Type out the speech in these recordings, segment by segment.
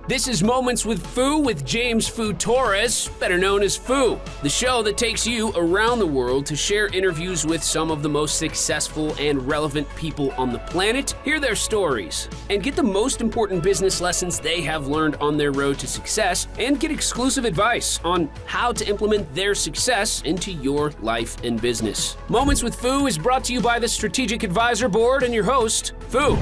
This is Moments with Foo with James Foo Torres, better known as Foo, the show that takes you around the world to share interviews with some of the most successful and relevant people on the planet, hear their stories, and get the most important business lessons they have learned on their road to success, and get exclusive advice on how to implement their success into your life and business. Moments with Foo is brought to you by the Strategic Advisor Board and your host, Foo.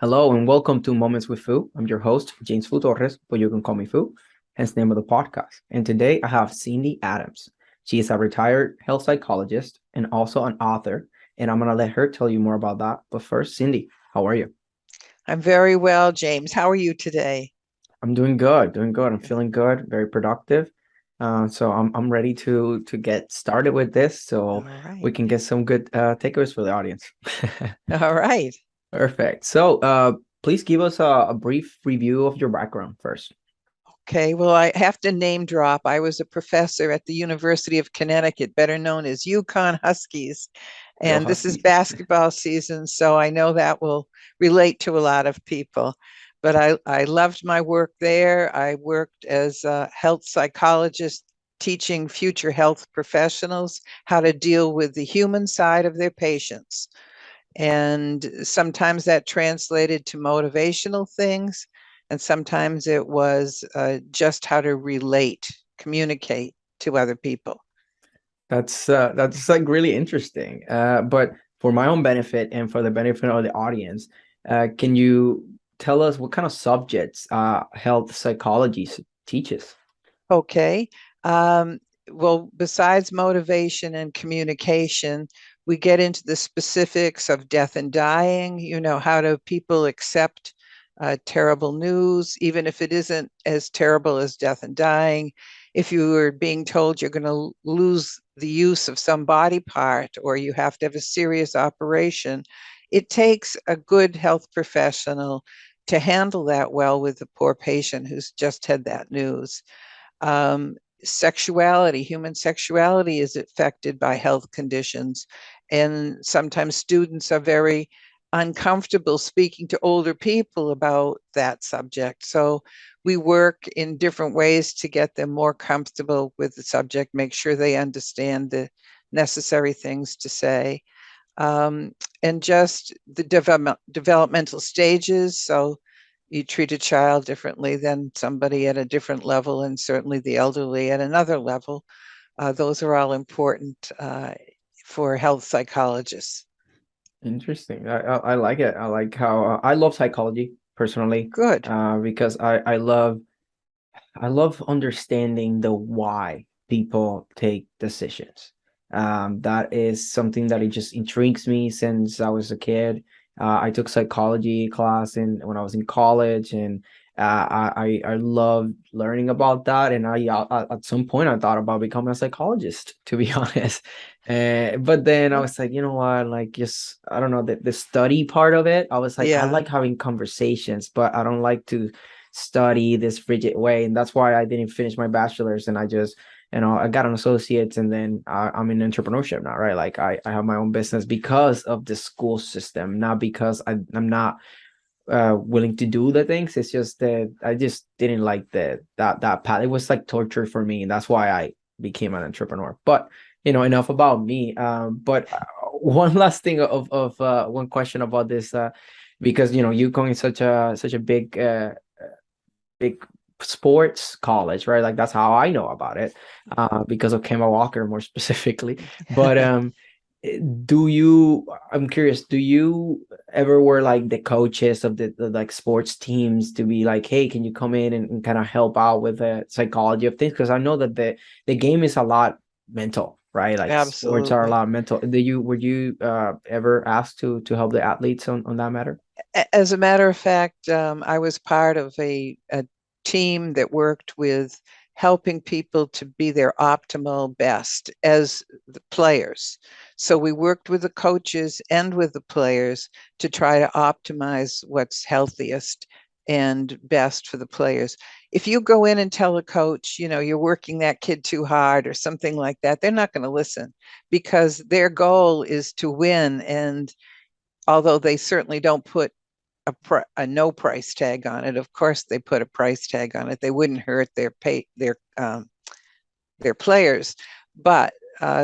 Hello and welcome to Moments with Foo. I'm your host, James Foo Torres, but you can call me Foo, hence the name of the podcast. And today I have Cynthia Adams. She is a retired health psychologist and also an author, and I'm going to let her tell you more about that. But first, Cindy, how are you? I'm very well, James. How are you today? I'm doing good. I'm feeling good, very productive. So I'm ready to get started with this so we can get some good takeaways for the audience. All right. Perfect. So please give us a brief review of your background first. Okay, well, I have to name drop. I was a professor at the University of Connecticut, better known as UCONN Huskies. And this is basketball season, so I know that will relate to a lot of people. But I loved my work there. I worked as a health psychologist, teaching future health professionals how to deal with the human side of their patients. And sometimes that translated to motivational things, and sometimes it was just how to relate, communicate to other people. That's like really interesting. But for my own benefit and for the benefit of the audience, can you tell us what kind of subjects health psychology teaches? Okay. Well, besides motivation and communication, we get into the specifics of death and dying. You know, how do people accept terrible news, even if it isn't as terrible as death and dying? If you are being told you're going to lose the use of some body part, or you have to have a serious operation, it takes a good health professional to handle that well with the poor patient who's just had that news. Sexuality, human sexuality is affected by health conditions. And sometimes students are very uncomfortable speaking to older people about that subject. So we work in different ways to get them more comfortable with the subject, make sure they understand the necessary things to say. And just the developmental stages. So you treat a child differently than somebody at a different level, and certainly the elderly at another level. Those are all important for health psychologists. Interesting. I like it. I like how I love psychology personally. Good. Because I love understanding the why people take decisions. That is something that it just intrigues me since I was a kid. I took psychology class when I was in college, and I loved learning about that. And I at some point I thought about becoming a psychologist, to be honest. But then I was like, you know what? Like, just I don't know, the study part of it. I was like, I like having conversations, but I don't like to study this rigid way, and that's why I didn't finish my bachelor's. And I just I got an associate's, and then I'm in entrepreneurship now, right? Like I have my own business because of the school system, not because I'm not willing to do the things. It's just that I just didn't like that path. It was like torture for me, and that's why I became an entrepreneur. But enough about me. But one last thing of one question about this, because UConn is such a big sports college, right? Like that's how I know about it, because of Kemba Walker more specifically. But I'm curious, do you ever were like the coaches of the like sports teams to be like, hey, can you come in and kind of help out with the psychology of things? Because I know that the game is a lot mental, right? Like Absolutely. Sports are a lot mental. Were you ever asked to help the athletes on that matter? As a matter of fact, I was part of a team that worked with helping people to be their optimal best as the players. So we worked with the coaches and with the players to try to optimize what's healthiest and best for the players. If you go in and tell a coach, you're working that kid too hard or something like that, they're not going to listen, because their goal is to win. And although they certainly don't put a no price tag on it. Of course, they put a price tag on it. They wouldn't hurt their players, but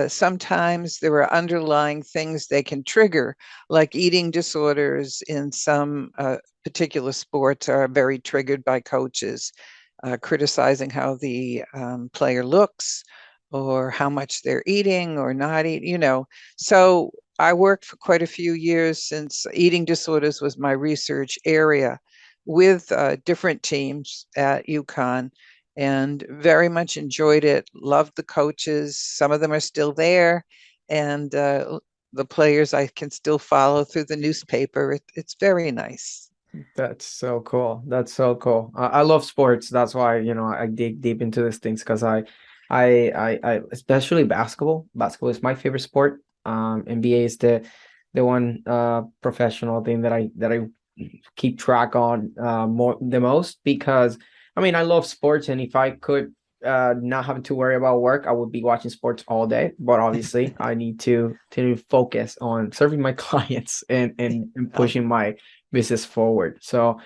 sometimes there are underlying things they can trigger, like eating disorders in some particular sports are very triggered by coaches criticizing how the player looks or how much they're eating or not eating. So I worked for quite a few years, since eating disorders was my research area, with different teams at UConn, and very much enjoyed it. Loved the coaches. Some of them are still there, and the players I can still follow through the newspaper. It's very nice. That's so cool. That's so cool. I love sports. That's why, I dig deep into these things, because I especially basketball. Basketball is my favorite sport. NBA is the one professional thing that I keep track on the most, because I love sports, and if I could not having to worry about work, I would be watching sports all day. But obviously, I need to focus on serving my clients and pushing my business forward. So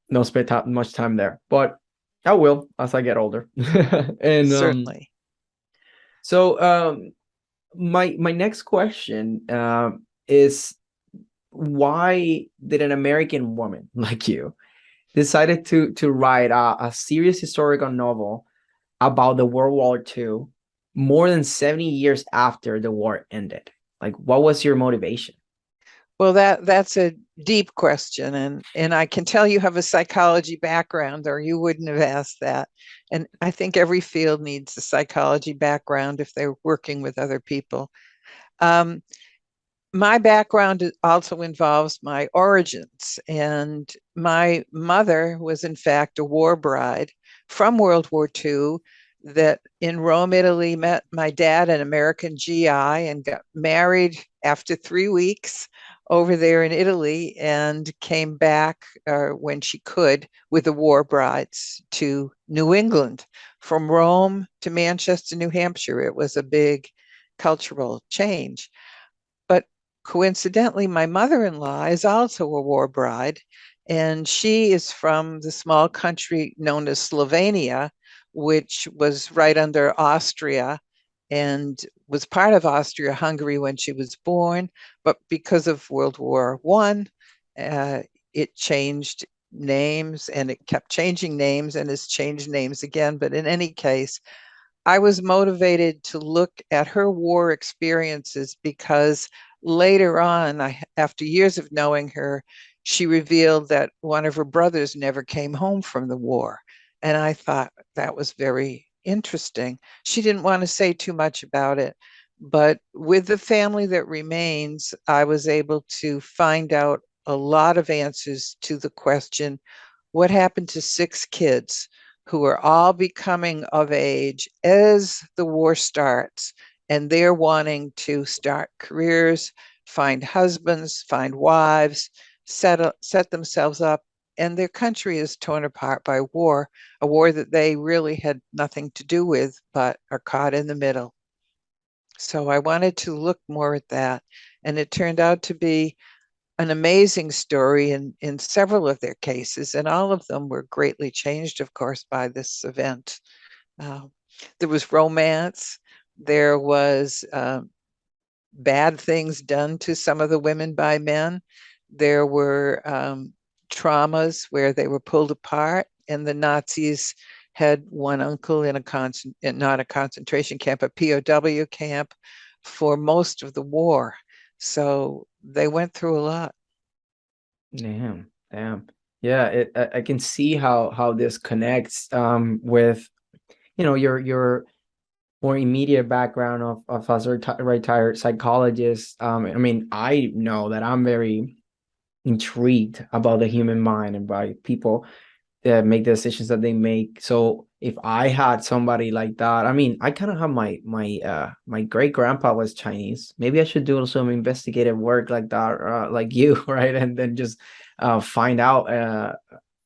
no spend much time there, but I will as I get older. And certainly. So my next question is, why did an American woman like you decided to write a serious historical novel about the World War II more than 70 years after the war ended? Like, what was your motivation? Well, that's a deep question, and I can tell you have a psychology background, or you wouldn't have asked that. And I think every field needs a psychology background if they're working with other people. My background also involves my origins, and my mother was in fact a war bride from World War II that in Rome, Italy, met my dad, an American GI, and got married after 3 weeks over there in Italy, and came back when she could with the war brides to New England. From Rome to Manchester, New Hampshire, it was a big cultural change. But coincidentally, my mother-in-law is also a war bride, and she is from the small country known as Slovenia, which was right under Austria and was part of Austria-Hungary when she was born. But because of World War I, it changed names, and it kept changing names and has changed names again. But in any case, I was motivated to look at her war experiences because later on, after years of knowing her, she revealed that one of her brothers never came home from the war. And I thought that was very interesting. She didn't want to say too much about it, but with the family that remains, I was able to find out a lot of answers to the question, what happened to 6 kids who are all becoming of age as the war starts, and they're wanting to start careers, find husbands, find wives, set themselves up, and their country is torn apart by war, a war that they really had nothing to do with, but are caught in the middle. So I wanted to look more at that, and it turned out to be an amazing story in several of their cases, and all of them were greatly changed, of course, by this event. There was romance. There was bad things done to some of the women by men. There were traumas where they were pulled apart, and the Nazis had one uncle in not a concentration camp, a POW camp for most of the war. So they went through a lot. Damn. Yeah, I can see how this connects with your more immediate background of as a retired psychologist. I know that I'm very intrigued about the human mind and by people that make the decisions that they make. So if I had somebody like that, I kind of have my great grandpa was Chinese. Maybe I should do some investigative work like that, like you, right? And then just find out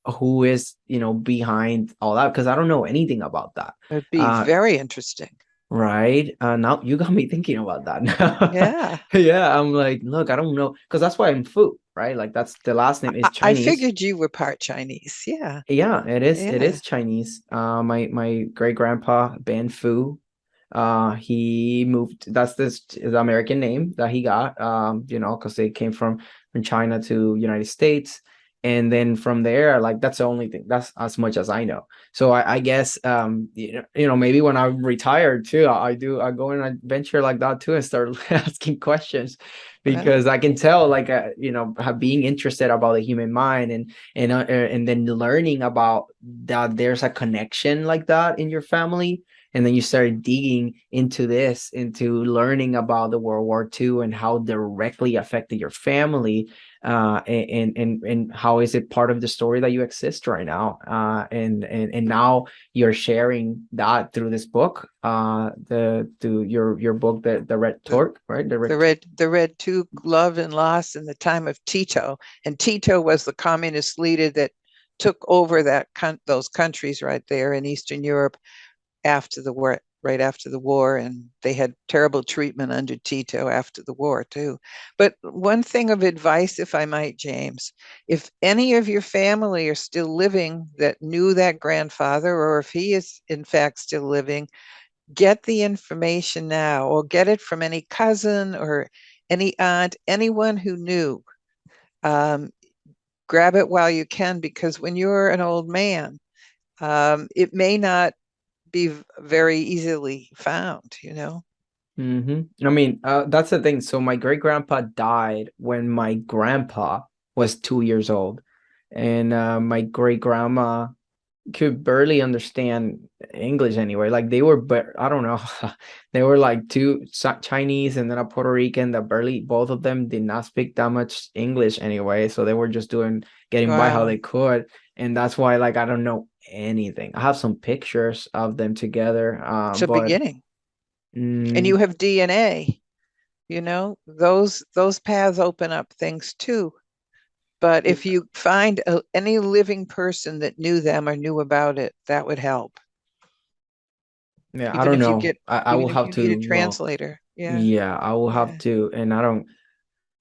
who is behind all that, because I don't know anything about that. It'd be very interesting. Right. Now you got me thinking about that now. Yeah. Yeah, I'm like, look, I don't know, because that's why I'm Fu, right? Like that's the last name is I Chinese. figured you were part Chinese. Yeah. Yeah, it is. It Yeah. is Chinese. My great grandpa Ben Fu. He moved. That's this the American name that he got. Because they came from China to United States, and then from there, like that's the only thing. That's as much as I know. So I guess maybe when I'm retired too, I go on an adventure like that too and start asking questions, Well, because I can tell like being interested about the human mind and then learning about that there's a connection like that in your family, and then you start digging into learning about the World War II and how directly affected your family, and how is it part of the story that you exist right now, and now you're sharing that through this book, your book, the Red the Toque, right? The Red Toque. the Red Toque, Love and Loss in the Time of Tito. And Tito was the communist leader that took over those countries right there in Eastern Europe after the war, right after the war, and they had terrible treatment under Tito after the war too. But one thing of advice, if I might, James, if any of your family are still living that knew that grandfather, or if he is in fact still living, get the information now, or get it from any cousin or any aunt, anyone who knew. Um, Grab it while you can, because when you're an old man, it may not be very easily found. I mean, that's the thing. So my great grandpa died when my grandpa was 2 years old, and my great grandma could barely understand English anyway. Like they were, but I don't know, they were like two Chinese and then a Puerto Rican that barely, both of them did not speak that much English anyway. So they were just getting by how Wow. they could, and that's why like I don't know anything. I have some pictures of them together, It's a but. beginning. And you Mm, have DNA, those paths open up things too. But if you find any living person that knew them or knew about it, that would help. yeah, I Even don't if you know. get, I will even if have you need a to look. translator. Yeah. Yeah, I will have Yeah. to, and I don't,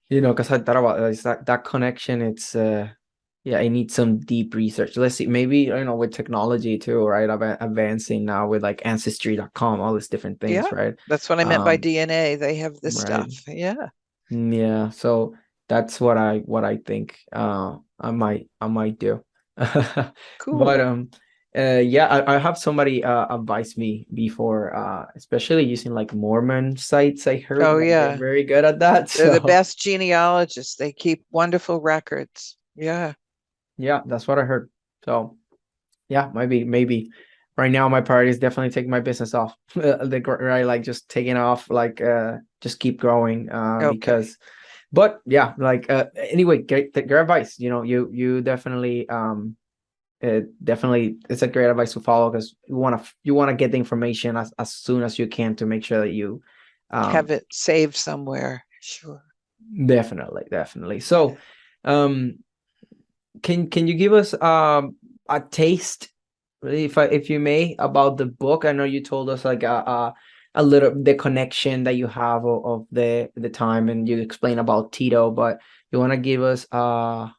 because I thought about this, that connection. It's yeah, I need some deep research. Let's see, maybe with technology too, right? Advancing now with like ancestry.com, all these different things, Yeah. right? That's what I meant by Um, DNA. They have this right. stuff. Yeah. Yeah, so that's what I think I might do. But Cool. yeah, I have somebody advise me before, especially using like Mormon sites. I heard Oh, like they're yeah. very good at that. They're the So best genealogists. They keep wonderful records. Yeah. yeah, that's what I heard. So yeah, maybe right now my priority is definitely taking my business off. Right, like just taking off, like just keep growing, Okay. because. But yeah, like anyway, great advice. You definitely definitely it's a great advice to follow, because you want to get the information as soon as you can to make sure that you Have um it saved somewhere. Sure. definitely. So um can you give us a taste, if you may, about the book? I know you told us like a little the connection that you have of the time, and you explain about Tito, but you want to give us a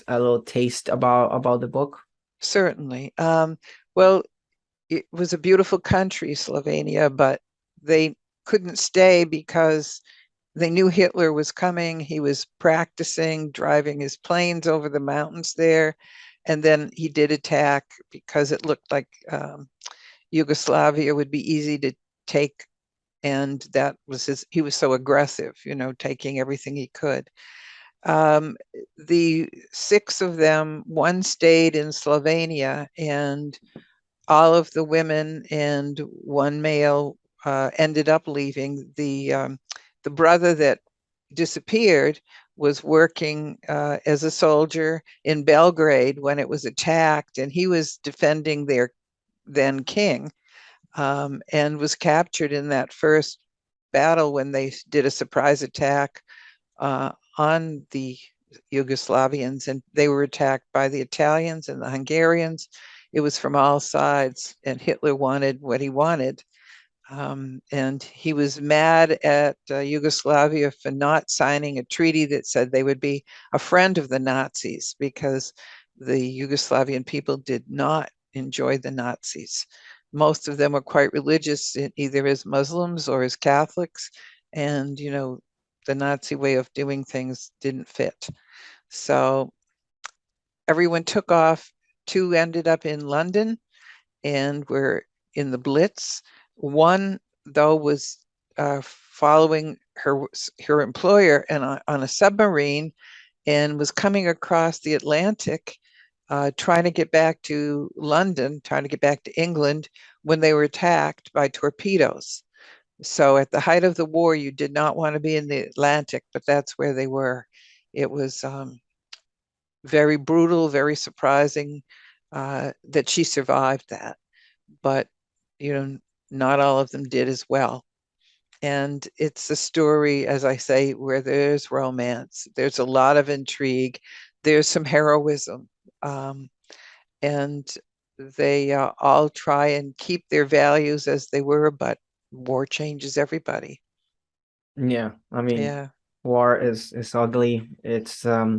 little taste about the book? Certainly. Well, it was a beautiful country, Slovenia, but they couldn't stay because they knew Hitler was coming. He was practicing driving his planes over the mountains there. And then he did attack because it looked like Yugoslavia would be easy to take. And that was he was so aggressive, taking everything he could. Um, the six of them, one stayed in Slovenia, and all of the women and one male ended up leaving. The brother that disappeared was working as a soldier in Belgrade when it was attacked, and he was defending their then king, and was captured in that first battle when they did a surprise attack on the Yugoslavians, and they were attacked by the Italians and the Hungarians. It was from all sides, and Hitler wanted what he wanted. And he was mad at Yugoslavia for not signing a treaty that said they would be a friend of the Nazis, because the Yugoslavian people did not enjoy the Nazis. Most of them were quite religious, either as Muslims or as Catholics. And, the Nazi way of doing things didn't fit. So everyone took off. Two ended up in London and were in the Blitz. One, though, was following her employer and on a submarine, and was coming across the Atlantic, trying to get back to London, trying to get back to England, when they were attacked by torpedoes. So at the height of the war, you did not want to be in the Atlantic, but that's where they were. It was very brutal, very surprising that she survived that. But, not all of them did as well. And it's a story, as I say, where there's romance, there's a lot of intrigue, there's some heroism. And they all try and keep their values as they were, but war changes everybody. Yeah, I mean, Yeah. war is ugly. It's I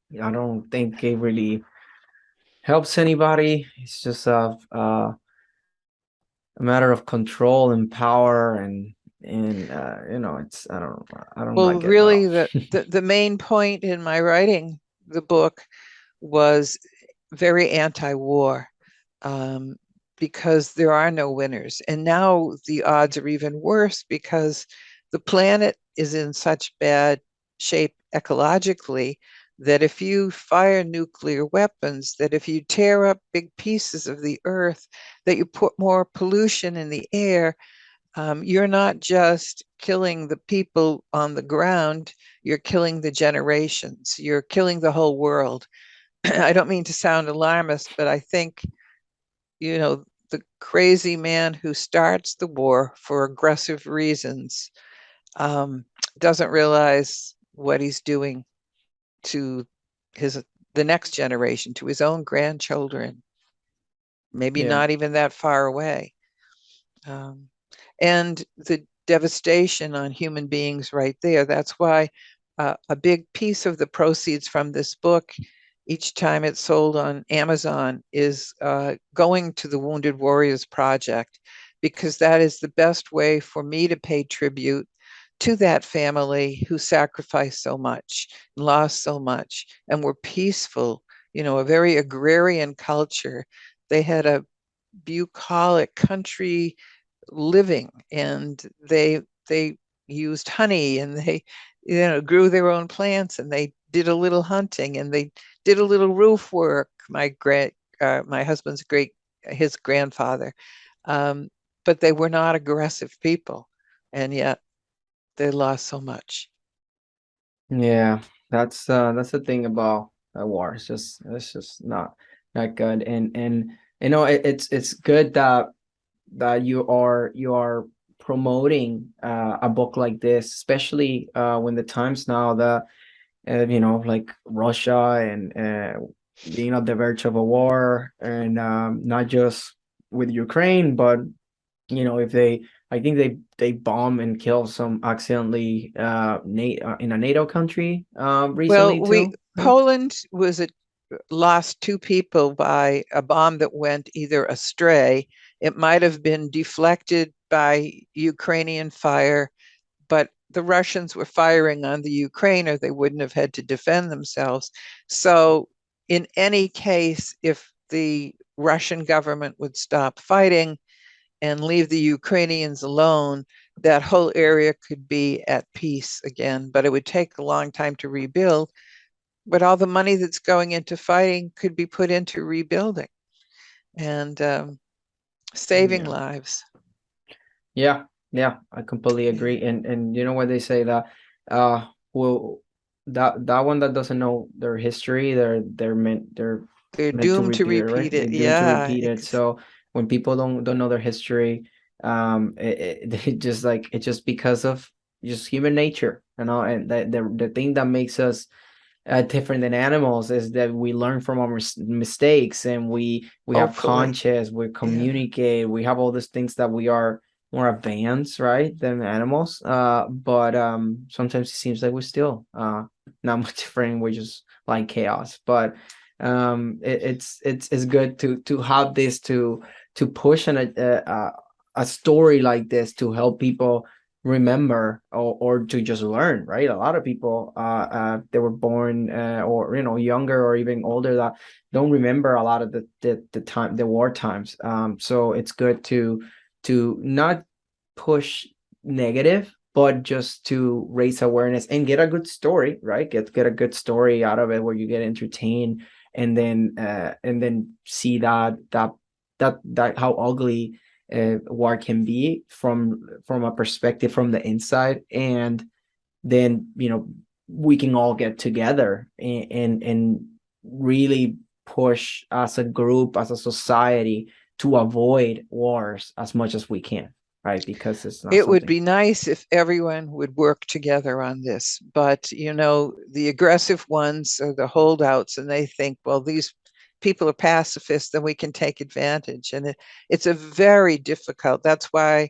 don't think it really helps anybody. It's just a matter of control and power, and it's I don't Well, like it at all. really, the main point in my writing the book was very anti-war, because there are no winners. And now the odds are even worse because the planet is in such bad shape ecologically that if you fire nuclear weapons, that if you tear up big pieces of the earth, that you put more pollution in the air, you're not just killing the people on the ground, you're killing the generations, you're killing the whole world. I don't mean to sound alarmist, but I think, the crazy man who starts the war for aggressive reasons doesn't realize what he's doing to the next generation, to his own grandchildren, maybe Yeah. not even that far away. And the devastation on human beings right there. That's why a big piece of the proceeds from this book, each time it's sold on Amazon, is going to the Wounded Warriors Project, because that is the best way for me to pay tribute to that family who sacrificed so much, lost so much, and were peaceful, a very agrarian culture. They had a bucolic country living, and they used honey, and they grew their own plants, and they did a little hunting, and they did a little roof work. My husband's his grandfather, but they were not aggressive people, and yet they lost so much. Yeah, that's the thing about war. It's just not good. And it's good that you are promoting a book like this, especially when the times now that like Russia and being at the verge of a war, and not just with Ukraine, but if I think they bomb and kill some accidentally in a NATO country recently Well, too, right? Poland lost two people by a bomb that went either astray. It might have been deflected by Ukrainian fire, but the Russians were firing on the Ukraine, or they wouldn't have had to defend themselves. So in any case, if the Russian government would stop fighting and leave the Ukrainians alone, that whole area could be at peace again. But it would take a long time to rebuild. But all the money that's going into fighting could be put into rebuilding and saving Yeah. lives. Yeah, yeah, I completely agree. And you know what they say that well that one that doesn't know their history, They're meant to doomed to repeat it, right? repeat They're it. doomed to Yeah. repeat it. So when people don't know their history, they just like it's just because of just human nature, and the thing that makes us different than animals is that we learn from our mistakes, and we have Hopefully. conscience, we Yeah. communicate, we have all these things that we are more advanced, right, than animals. But sometimes it seems like we're still not much different. We're just like chaos. But it's good to have this to push a story like this to help people remember or to just learn, right? A lot of people they were born or younger or even older that don't remember a lot of the time, the war times. So it's good to not push negative, but just to raise awareness and get a good story, right? Get a good story out of it where you get entertained, and then see that how ugly war can be from a perspective from the inside. And then we can all get together and really push as a group, as a society, to avoid wars as much as we can, right? Because it's not It would something. be nice if everyone would work together on this, but the aggressive ones are the holdouts, and they think, well, these people are pacifists, then we can take advantage. And it's a very difficult. That's why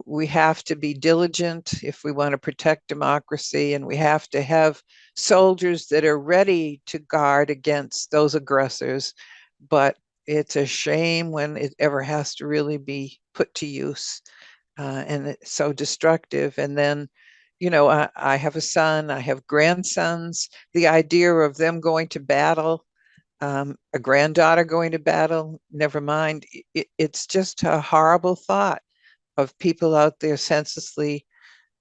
we have to be diligent if we want to protect democracy, and we have to have soldiers that are ready to guard against those aggressors. But it's a shame when it ever has to really be put to use, and it's so destructive. And then, I have a son, I have grandsons. The idea of them going to battle, a granddaughter going to battle, never mind. It's just a horrible thought of people out there senselessly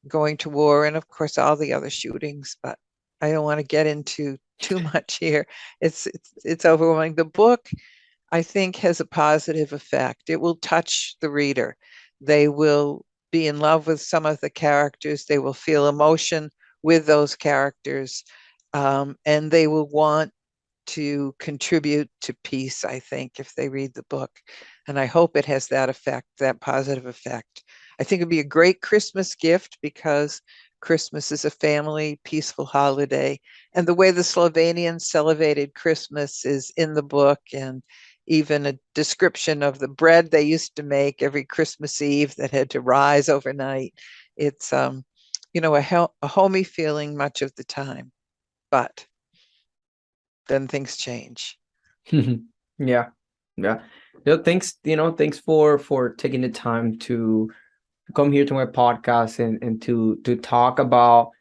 going to war, and of course all the other shootings. But I don't want to get into too much here. It's overwhelming. The book, I think, has a positive effect. It will touch the reader. They will be in love with some of the characters. They will feel emotion with those characters, and they will want to contribute to peace, I think, if they read the book. And I hope it has that effect, that positive effect. I think it'd be a great Christmas gift, because Christmas is a family, peaceful holiday. And the way the Slovenians celebrated Christmas is in the book, and even a description of the bread they used to make every Christmas Eve that had to rise overnight. It's a homey feeling much of the time, but then things change. Yeah. No, thanks for taking the time to come here to my podcast and to talk about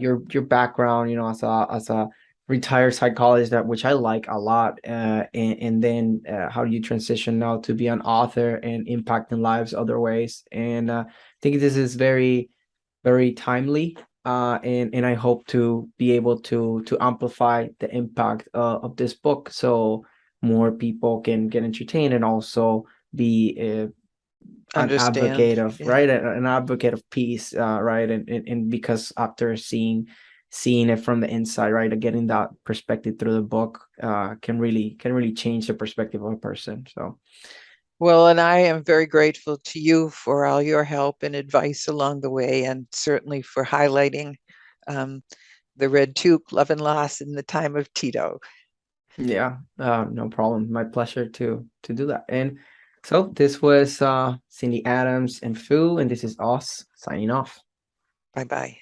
your background, as a retired psychologist, which I like a lot, and then how you transition now to be an author and impacting lives other ways. And I think this is very, very timely, and I hope to be able to amplify the impact of this book, so more people can get entertained and also be an advocate of, yeah. right, an advocate of peace, right, and because after seeing it from the inside, right, getting that perspective through the book can really change the perspective of a person. So well, and I am very grateful to you for all your help and advice along the way, and certainly for highlighting the Red Toque, Love and Loss in the Time of Tito. yeah, no problem. My pleasure to do that. And so this was Cindy Adams and Foo, and this is us signing off. Bye-bye.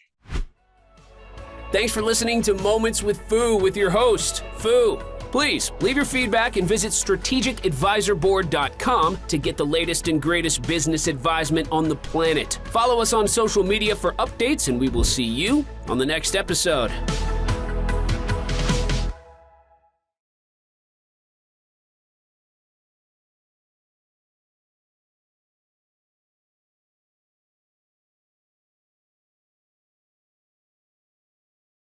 Thanks for listening to Moments with Foo with your host, Foo. Please leave your feedback and visit strategicadvisorboard.com to get the latest and greatest business advisement on the planet. Follow us on social media for updates, and we will see you on the next episode.